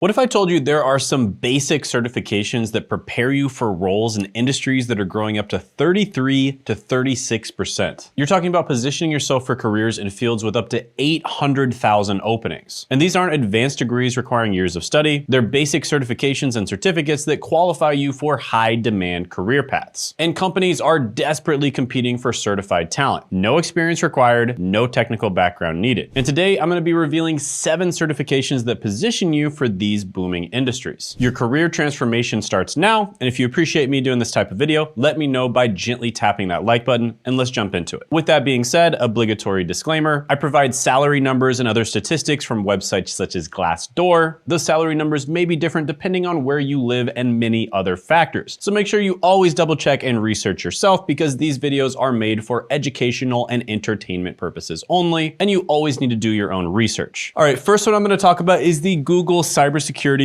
What if I told you there are some basic certifications that prepare you for roles in industries that are growing up to 33 to 36%? You're talking about positioning yourself for careers in fields with up to 800,000 openings. And these aren't advanced degrees requiring years of study. They're basic certifications and certificates that qualify you for high demand career paths. And companies are desperately competing for certified talent. No experience required, no technical background needed. And today I'm going to be revealing 7 certifications that position you for these booming industries. Your career transformation starts now, and if you appreciate me doing this type of video, let me know by gently tapping that like button, and let's jump into it. With that being said, obligatory disclaimer, I provide salary numbers and other statistics from websites such as Glassdoor. Those salary numbers may be different depending on where you live and many other factors. So make sure you always double check and research yourself because these videos are made for educational and entertainment purposes only, and you always need to do your own research. All right, first one I'm going to talk about is the Google Cybersecurity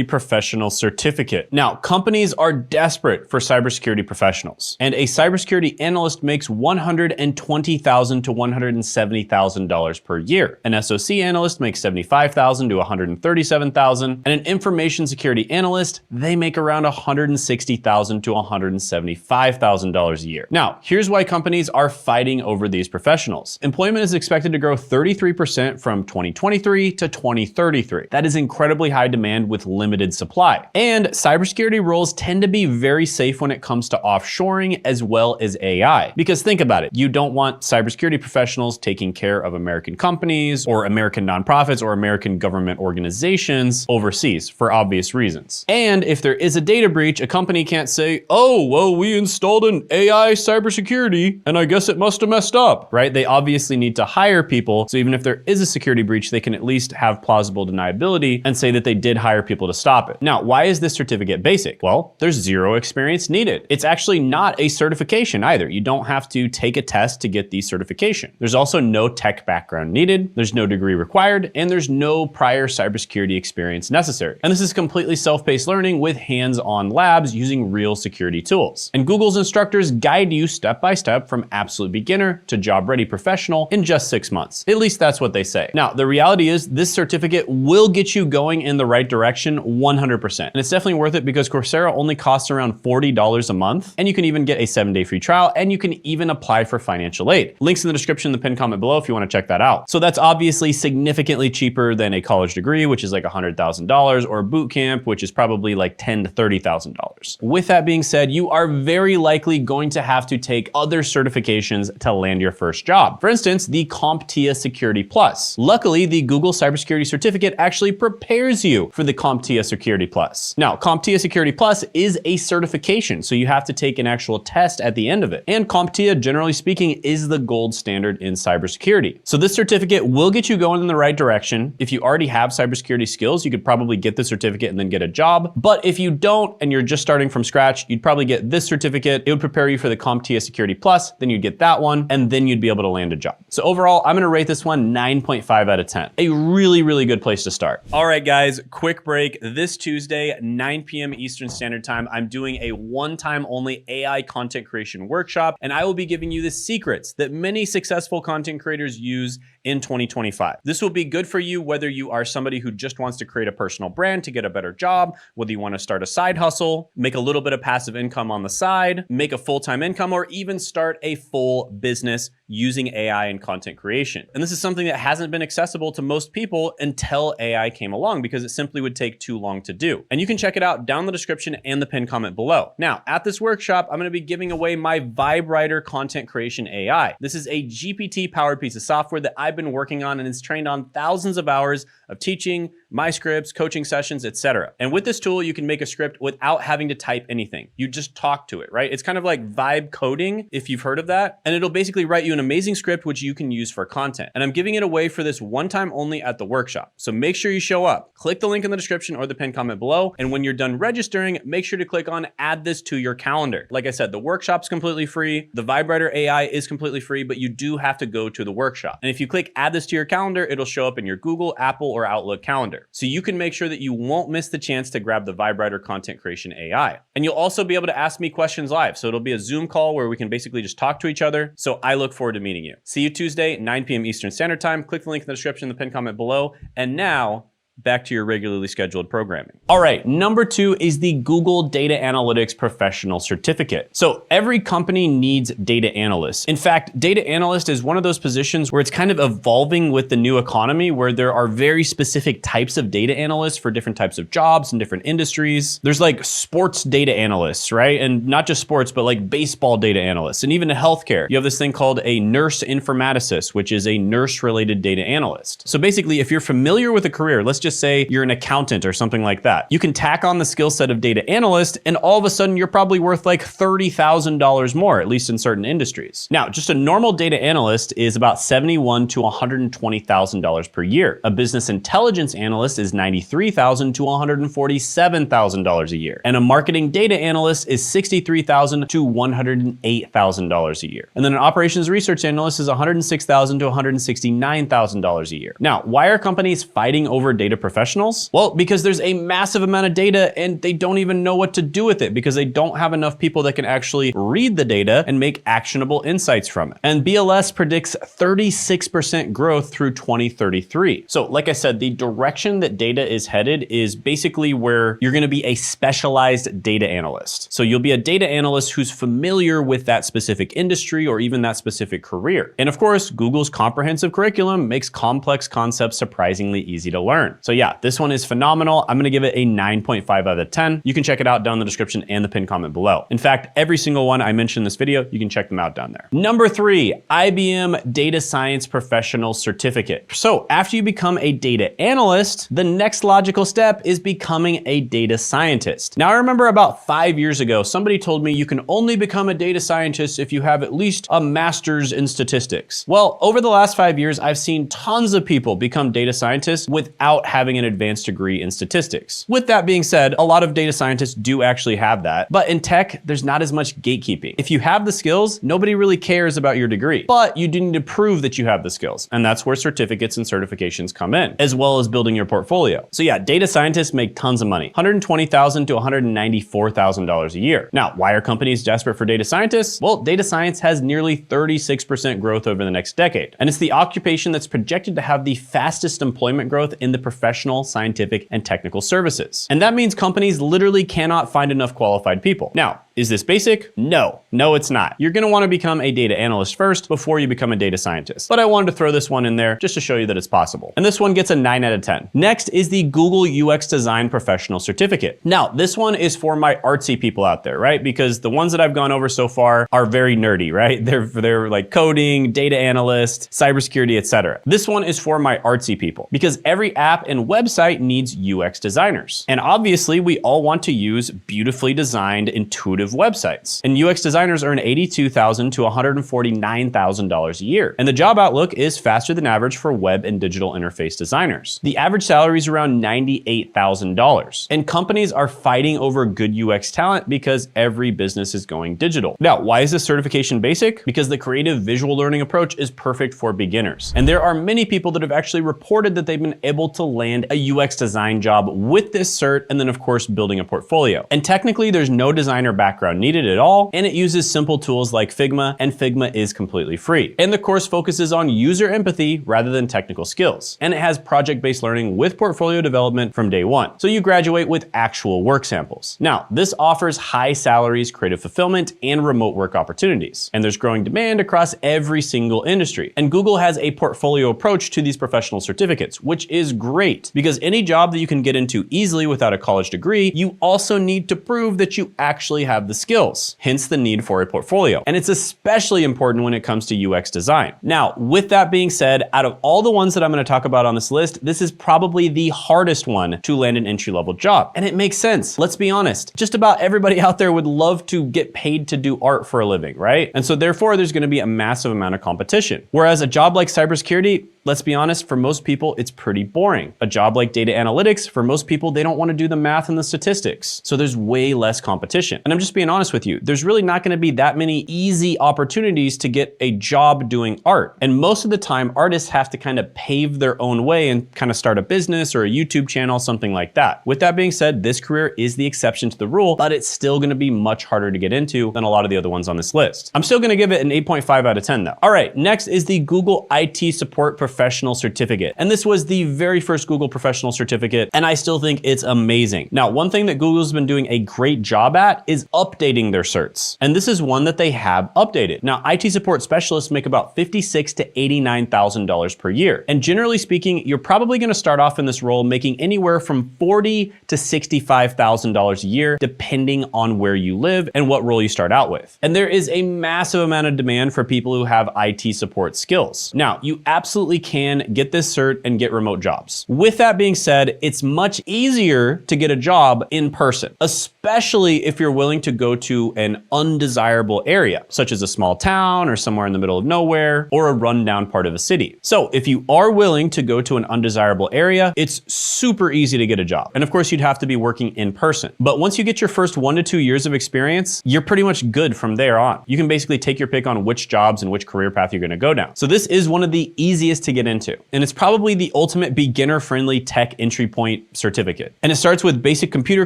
Professional Certificate. Now, companies are desperate for cybersecurity professionals, and a cybersecurity analyst makes $120,000 to $170,000 per year. An SOC analyst makes $75,000 to $137,000, and an information security analyst, they make around $160,000 to $175,000 a year. Now, here's why companies are fighting over these professionals. Employment is expected to grow 33% from 2023 to 2033. That is incredibly high demand with limited supply. And cybersecurity roles tend to be very safe when it comes to offshoring as well as AI. Because think about it, you don't want cybersecurity professionals taking care of American companies or American nonprofits or American government organizations overseas for obvious reasons. And if there is a data breach, a company can't say, oh, well, we installed an AI cybersecurity and I guess it must have messed up, right? They obviously need to hire people. So even if there is a security breach, they can at least have plausible deniability and say that they did hire people to stop it. Now, why is this certificate basic? Well, there's 0 experience needed. It's actually not a certification either. You don't have to take a test to get the certification. There's also no tech background needed. There's no degree required, and there's no prior cybersecurity experience necessary. And this is completely self-paced learning with hands-on labs using real security tools. And Google's instructors guide you step by step from absolute beginner to job-ready professional in just 6 months. At least that's what they say. Now, the reality is this certificate will get you going in the right direction 100%. And it's definitely worth it because Coursera only costs around $40 a month, and you can even get a 7-day free trial, and you can even apply for financial aid. Links in the description in the pinned comment below if you want to check that out. So that's obviously significantly cheaper than a college degree, which is like $100,000, or a boot camp, which is probably like $10,000 to $30,000. With that being said, you are very likely going to have to take other certifications to land your first job. For instance, the CompTIA Security Plus. Luckily, the Google Cybersecurity Certificate actually prepares you for the CompTIA Security Plus. Now, CompTIA Security Plus is a certification, so you have to take an actual test at the end of it. And CompTIA, generally speaking, is the gold standard in cybersecurity. So this certificate will get you going in the right direction. If you already have cybersecurity skills, you could probably get the certificate and then get a job. But if you don't, and you're just starting from scratch, you'd probably get this certificate. It would prepare you for the CompTIA Security Plus, then you'd get that one, and then you'd be able to land a job. So overall, I'm gonna rate this one 9.5 out of 10. A really, really good place to start. All right, guys, quick break. This Tuesday, 9 p.m. Eastern Standard Time, I'm doing a one-time only AI content creation workshop, and I will be giving you the secrets that many successful content creators use in 2025. This will be good for you whether you are somebody who just wants to create a personal brand to get a better job, whether you want to start a side hustle, make a little bit of passive income on the side, make a full-time income, or even start a full business using AI and content creation. And this is something that hasn't been accessible to most people until AI came along because it simply would take too long to do. And you can check it out down in the description and the pinned comment below. Now, at this workshop, I'm going to be giving away my VibeWriter Content Creation AI. This is a GPT-powered piece of software that I've been working on, and it's trained on thousands of hours of teaching, my scripts, coaching sessions, etc. And with this tool, you can make a script without having to type anything. You just talk to it, right? It's kind of like vibe coding, if you've heard of that. And it'll basically write you an amazing script, which you can use for content. And I'm giving it away for this one time only at the workshop. So make sure you show up. Click the link in the description or the pinned comment below. And when you're done registering, make sure to click on add this to your calendar. Like I said, the workshop's completely free. The VibeWriter AI is completely free, but you do have to go to the workshop. And if you click add this to your calendar, it'll show up in your Google, Apple, or Outlook calendar. So you can make sure that you won't miss the chance to grab the VibeWriter Content Creation AI. And you'll also be able to ask me questions live. So it'll be a Zoom call where we can basically just talk to each other. So I look forward to meeting you. See you Tuesday, 9 p.m. Eastern Standard Time. Click the link in the description, the pinned comment below. And now, back to your regularly scheduled programming. All right, number 2 is the Google Data Analytics Professional Certificate. So every company needs data analysts. In fact, data analyst is one of those positions where it's kind of evolving with the new economy, where there are very specific types of data analysts for different types of jobs and different industries. There's like sports data analysts, right? And not just sports, but like baseball data analysts. And even in healthcare, you have this thing called a nurse informaticist, which is a nurse-related data analyst. So basically, if you're familiar with a career, let's just say you're an accountant or something like that, you can tack on the skill set of data analyst, and all of a sudden you're probably worth like $30,000 more, at least in certain industries. Now, just a normal data analyst is about $71,000 to $120,000 per year. A business intelligence analyst is $93,000 to $147,000 a year. And a marketing data analyst is $63,000 to $108,000 a year. And then an operations research analyst is $106,000 to $169,000 a year. Now, why are companies fighting over data professionals? Well, because there's a massive amount of data and they don't even know what to do with it because they don't have enough people that can actually read the data and make actionable insights from it. And BLS predicts 36% growth through 2033. So like I said, the direction that data is headed is basically where you're going to be a specialized data analyst. So you'll be a data analyst who's familiar with that specific industry or even that specific career. And of course, Google's comprehensive curriculum makes complex concepts surprisingly easy to learn. So yeah, this one is phenomenal. I'm going to give it a 9.5 out of 10. You can check it out down in the description and the pinned comment below. In fact, every single one I mentioned in this video, you can check them out down there. Number 3, IBM Data Science Professional Certificate. So after you become a data analyst, the next logical step is becoming a data scientist. Now, I remember about 5 years ago, somebody told me you can only become a data scientist if you have at least a master's in statistics. Well, over the last 5 years, I've seen tons of people become data scientists without having an advanced degree in statistics. With that being said, a lot of data scientists do actually have that, but in tech, there's not as much gatekeeping. If you have the skills, nobody really cares about your degree, but you do need to prove that you have the skills. And that's where certificates and certifications come in, as well as building your portfolio. So yeah, data scientists make tons of money, $120,000 to $194,000 a year. Now, why are companies desperate for data scientists? Well, data science has nearly 36% growth over the next decade. And it's the occupation that's projected to have the fastest employment growth in the professional, scientific, and technical services. And that means companies literally cannot find enough qualified people. Now, is this basic? No, it's not. You're gonna wanna become a data analyst first before you become a data scientist. But I wanted to throw this one in there just to show you that it's possible. And this one gets a 9 out of 10. Next is the Google UX Design Professional Certificate. Now, this one is for my artsy people out there, right? Because the ones that I've gone over so far are very nerdy, right? They're like coding, data analyst, cybersecurity, etc. This one is for my artsy people because every app and website needs UX designers. And obviously, we all want to use beautifully designed, intuitive websites. And UX designers earn $82,000 to $149,000 a year. And the job outlook is faster than average for web and digital interface designers. The average salary is around $98,000. And companies are fighting over good UX talent because every business is going digital. Now, why is this certification basic? Because the creative visual learning approach is perfect for beginners. And there are many people that have actually reported that they've been able to land a UX design job with this cert, and then of course, building a portfolio. And technically, there's no designer background needed at all, and it uses simple tools like Figma, and Figma is completely free. And the course focuses on user empathy rather than technical skills. And it has project-based learning with portfolio development from day one. So you graduate with actual work samples. Now, this offers high salaries, creative fulfillment, and remote work opportunities. And there's growing demand across every single industry. And Google has a portfolio approach to these professional certificates, which is great because any job that you can get into easily without a college degree, you also need to prove that you actually have the skills, hence the need for a portfolio. And it's especially important when it comes to UX design. Now, with that being said, out of all the ones that I'm going to talk about on this list, this is probably the hardest one to land an entry-level job. And it makes sense. Let's be honest. Just about everybody out there would love to get paid to do art for a living, right? And so therefore, there's going to be a massive amount of competition. Whereas a job like cybersecurity, let's be honest, for most people, it's pretty boring. A job like data analytics, for most people, they don't want to do the math and the statistics. So there's way less competition. And I'm just being honest with you, there's really not going to be that many easy opportunities to get a job doing art. And most of the time, artists have to kind of pave their own way and kind of start a business or a YouTube channel, something like that. With that being said, this career is the exception to the rule, but it's still going to be much harder to get into than a lot of the other ones on this list. I'm still going to give it an 8.5 out of 10 though. All right, next is the Google IT Support Professional Professional Certificate. And this was the very first Google Professional Certificate, and I still think it's amazing. Now, one thing that Google's been doing a great job at is updating their certs. And this is one that they have updated. Now, IT support specialists make about $56,000 to $89,000 per year. And generally speaking, you're probably gonna start off in this role making anywhere from $40,000 to $65,000 a year, depending on where you live and what role you start out with. And there is a massive amount of demand for people who have IT support skills. Now, you absolutely can get this cert and get remote jobs. With that being said, it's much easier to get a job in person, especially if you're willing to go to an undesirable area, such as a small town or somewhere in the middle of nowhere or a rundown part of a city. So if you are willing to go to an undesirable area, it's super easy to get a job. And of course, you'd have to be working in person. But once you get your first 1 to 2 years of experience, you're pretty much good from there on. You can basically take your pick on which jobs and which career path you're gonna go down. So this is one of the easiest to get into. And it's probably the ultimate beginner-friendly tech entry point certificate. And it starts with basic computer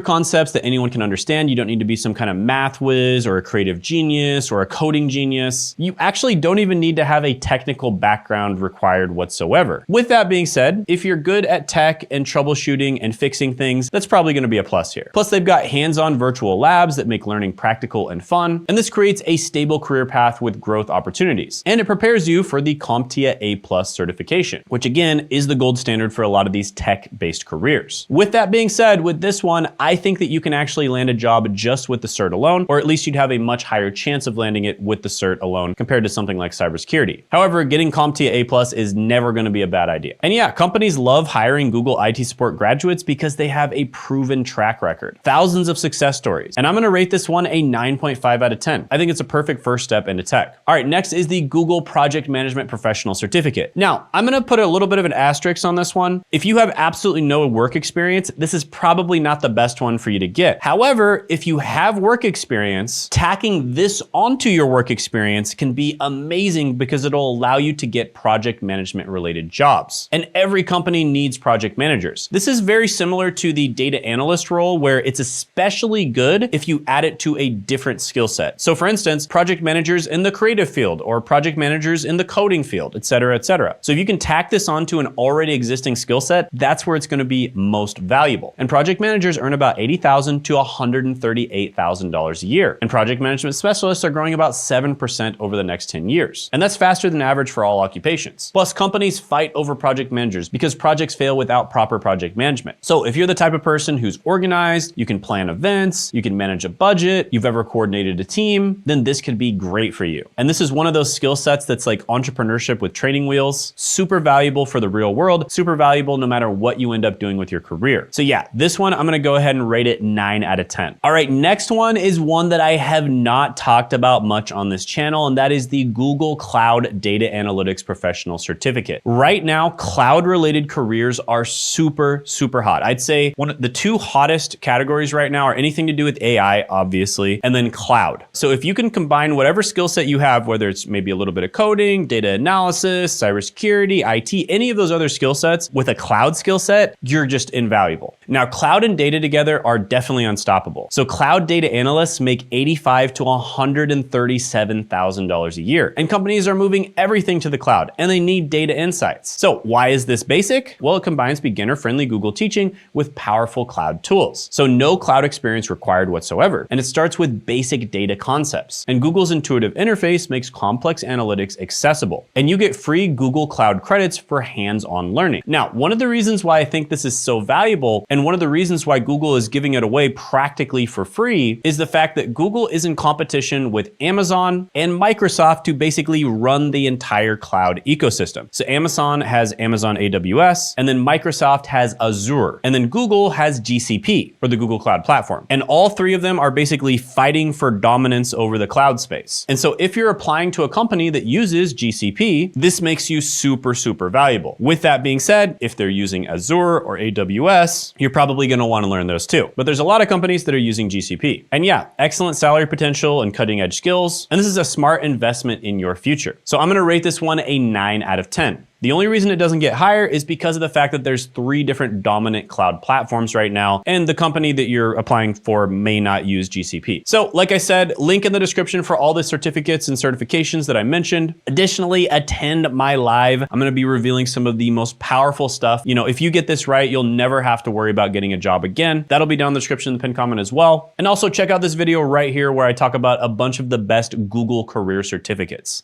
concepts that anyone can understand. You don't need to be some kind of math whiz or a creative genius or a coding genius. You actually don't even need to have a technical background required whatsoever. With that being said, if you're good at tech and troubleshooting and fixing things, that's probably gonna be a plus here. Plus, they've got hands-on virtual labs that make learning practical and fun. And this creates a stable career path with growth opportunities. And it prepares you for the CompTIA A+ certification, which again is the gold standard for a lot of these tech-based careers. With that being said, with this one, I think that you can actually land a job just with the cert alone, or at least you'd have a much higher chance of landing it with the cert alone compared to something like cybersecurity. However, getting CompTIA A+ is never gonna be a bad idea. And yeah, companies love hiring Google IT support graduates because they have a proven track record, thousands of success stories. And I'm gonna rate this one a 9.5 out of 10. I think it's a perfect first step into tech. All right, next is the Google Project Management Professional Certificate. Now, I'm gonna put a little bit of an asterisk on this one. If you have absolutely no work experience, this is probably not the best one for you to get. However, if you have work experience, tacking this onto your work experience can be amazing because it'll allow you to get project management related jobs. And every company needs project managers. This is very similar to the data analyst role where it's especially good if you add it to a different skill set. So for instance, project managers in the creative field or project managers in the coding field, et cetera, et cetera. So if you can tack this onto an already existing skill set, that's where it's gonna be most valuable. And project managers earn about $80,000 to $138,000 a year. And project management specialists are growing about 7% over the next 10 years. And that's faster than average for all occupations. Plus, companies fight over project managers because projects fail without proper project management. So if you're the type of person who's organized, you can plan events, you can manage a budget, you've ever coordinated a team, then this could be great for you. And this is one of those skill sets that's like entrepreneurship with training wheels, super valuable for the real world, super valuable no matter what you end up doing with your career. So yeah, this one, I'm gonna go ahead and rate it 9 out of 10. All right, next one is one that I have not talked about much on this channel, and that is the Google Cloud Data Analytics Professional Certificate. Right now, cloud-related careers are super, super hot. I'd say one of the two hottest categories right now are anything to do with AI, obviously, and then cloud. So if you can combine whatever skill set you have, whether it's maybe a little bit of coding, data analysis, cybersecurity, IT, any of those other skill sets with a cloud skill set, you're just invaluable. Now, cloud and data together are definitely unstoppable. So cloud data analysts make $85,000 to $137,000 a year. And companies are moving everything to the cloud and they need data insights. So why is this basic? Well, it combines beginner-friendly Google teaching with powerful cloud tools. So no cloud experience required whatsoever. And it starts with basic data concepts. And Google's intuitive interface makes complex analytics accessible. And you get free Google Cloud credits for hands-on learning. Now, one of the reasons why I think this is so valuable, and one of the reasons why Google is giving it away practically for free, is the fact that Google is in competition with Amazon and Microsoft to basically run the entire cloud ecosystem. So Amazon has Amazon AWS, and then Microsoft has Azure, and then Google has GCP, or the Google Cloud Platform. And all three of them are basically fighting for dominance over the cloud space. And so if you're applying to a company that uses GCP, this makes you super, super valuable. With that being said, if they're using Azure or AWS, you're probably gonna wanna learn those too. But there's a lot of companies that are using GCP. And yeah, excellent salary potential and cutting edge skills. And this is a smart investment in your future. So I'm gonna rate this one a 9 out of 10. The only reason it doesn't get higher is because of the fact that there's 3 different dominant cloud platforms right now, and the company that you're applying for may not use GCP. So like I said, link in the description for all the certificates and certifications that I mentioned. Additionally, attend my live. I'm gonna be revealing some of the most powerful stuff. You know, if you get this right, you'll never have to worry about getting a job again. That'll be down in the description in the pinned comment as well. And also check out this video right here where I talk about a bunch of the best Google career certificates.